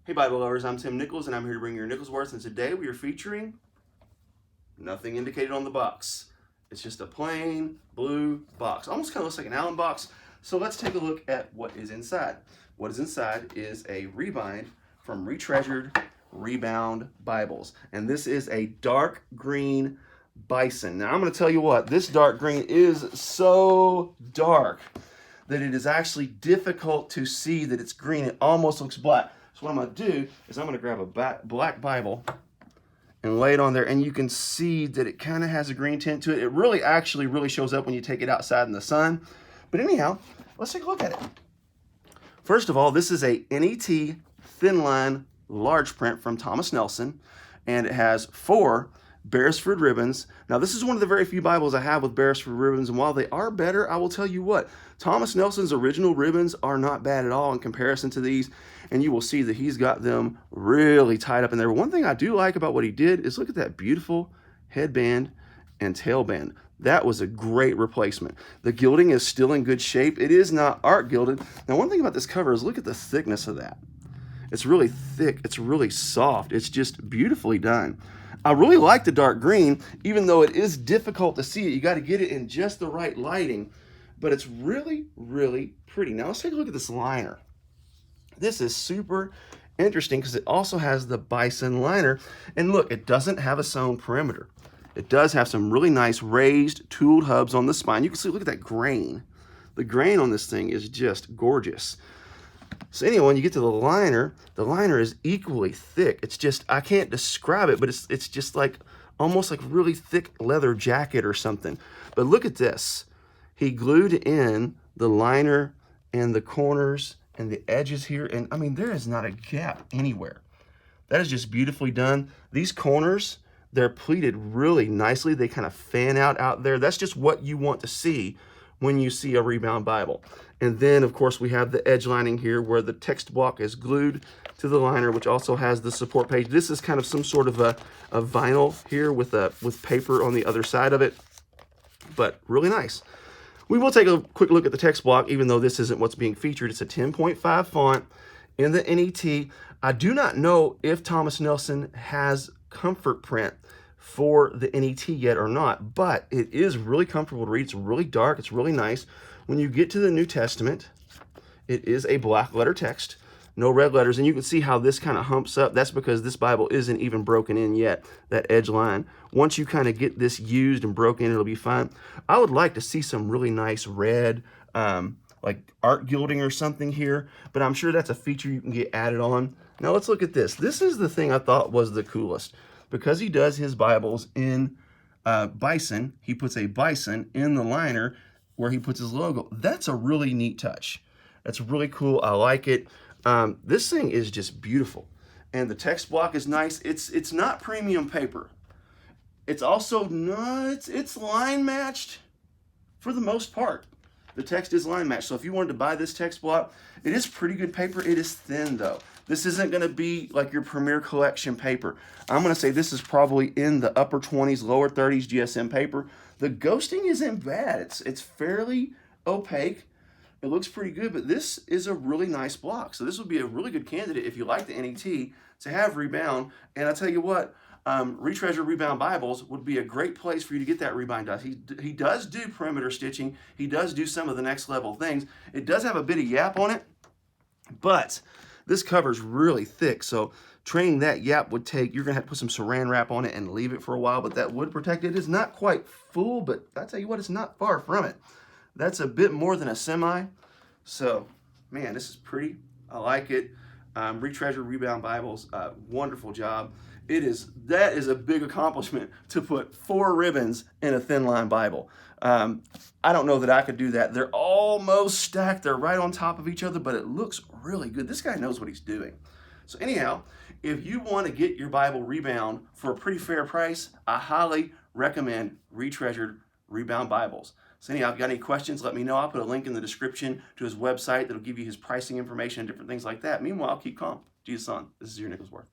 Hey Bible lovers, I'm Tim Nichols and I'm here to bring you your Nicholsworth, and today we are featuring nothing indicated on the box. It's just a plain blue box. Almost kind of looks like an Allen box. So let's take a look at what is inside. What is inside is a Rebind from Retreasured Rebound Bibles. And this is a dark green bison. Now I'm going to tell you what, this dark green is so dark that it is actually difficult to see that it's green. It almost looks black. So what I'm going to do is I'm going to grab a black Bible and lay it on there, and you can see that it kind of has a green tint to it. It really shows up when you take it outside in the sun. But anyhow, let's take a look at it. First of all, this is a NET thin line large print from Thomas Nelson, and it has 4 Beresford ribbons. Now, this is one of the very few Bibles I have with Beresford ribbons, and while they are better, I will tell you what, Thomas Nelson's original ribbons are not bad at all in comparison to these, and you will see that he's got them really tied up in there. One thing I do like about what he did is look at that beautiful headband and tailband. That was a great replacement. The gilding is still in good shape. It is not art gilded. Now, one thing about this cover is look at the thickness of that. It's really thick. It's really soft. It's just beautifully done. I really like the dark green, even though it is difficult to see it. You got to get it in just the right lighting, but it's really, really pretty. Now let's take a look at this liner. This is super interesting because it also has the bison liner. And look, it doesn't have a sewn perimeter. It does have some really nice raised tooled hubs on the spine. You can see, look at that grain. The grain on this thing is just gorgeous. So anyway, when you get to the liner is equally thick. It's just, I can't describe it, but it's just like almost like really thick leather jacket or something. But look at this. He glued in the liner and the corners and the edges here. And I mean, there is not a gap anywhere. That is just beautifully done. These corners, they're pleated really nicely. They kind of fan out there. That's just what you want to see when you see a Rebound Bible. And then, of course, we have the edge lining here where the text block is glued to the liner, which also has the support page. This is kind of some sort of a vinyl here with paper on the other side of it, but really nice. We will take a quick look at the text block, even though this isn't what's being featured. It's a 10.5 font in the NET. I do not know if Thomas Nelson has comfort print for the NET yet or not, but it is really comfortable to read. It's really dark. It's really nice. When you get to the New Testament, it is a black letter text, no red letters, and you can see how this kind of humps up. That's because this Bible isn't even broken in yet, that edge line. Once you kind of get this used and broken in, it'll be fine. I would like to see some really nice red, like art gilding or something here, but I'm sure that's a feature you can get added on. Now let's look at this. This is the thing I thought was the coolest. Because he does his Bibles in bison, he puts a bison in the liner where he puts his logo. That's a really neat touch. That's really cool. I like it. This thing is just beautiful. And the text block is nice. It's not premium paper. It's also not, it's line matched for the most part. The text is line matched. So if you wanted to buy this text block, it is pretty good paper. It is thin though. This isn't going to be like your Premier Collection paper. I'm going to say this is probably in the upper 20s, lower 30s GSM paper. The ghosting isn't bad. It's fairly opaque. It looks pretty good, but this is a really nice block. So this would be a really good candidate if you like the NET to have Rebound. And I tell you what, Retreasured Rebound Bibles would be a great place for you to get that Rebind done. He does do perimeter stitching. He does do some of the next level things. It does have a bit of yap on it, but this cover's really thick, so training that yap would take, you're going to have to put some saran wrap on it and leave it for a while, but that would protect it. It is not quite full, but I tell you what, it's not far from it. That's a bit more than a semi. So, man, this is pretty. I like it. Retreasured Rebound Bibles, wonderful job. That is a big accomplishment to put 4 ribbons in a thin line Bible. I don't know that I could do that. They're almost stacked. They're right on top of each other, but it looks really good. This guy knows what he's doing. So anyhow, if you want to get your Bible Rebound for a pretty fair price, I highly recommend Retreasured Rebound Bibles. So anyhow, if you got any questions, let me know. I'll put a link in the description to his website that'll give you his pricing information and different things like that. Meanwhile, keep calm. Jesus on. This is your Nicholsworth.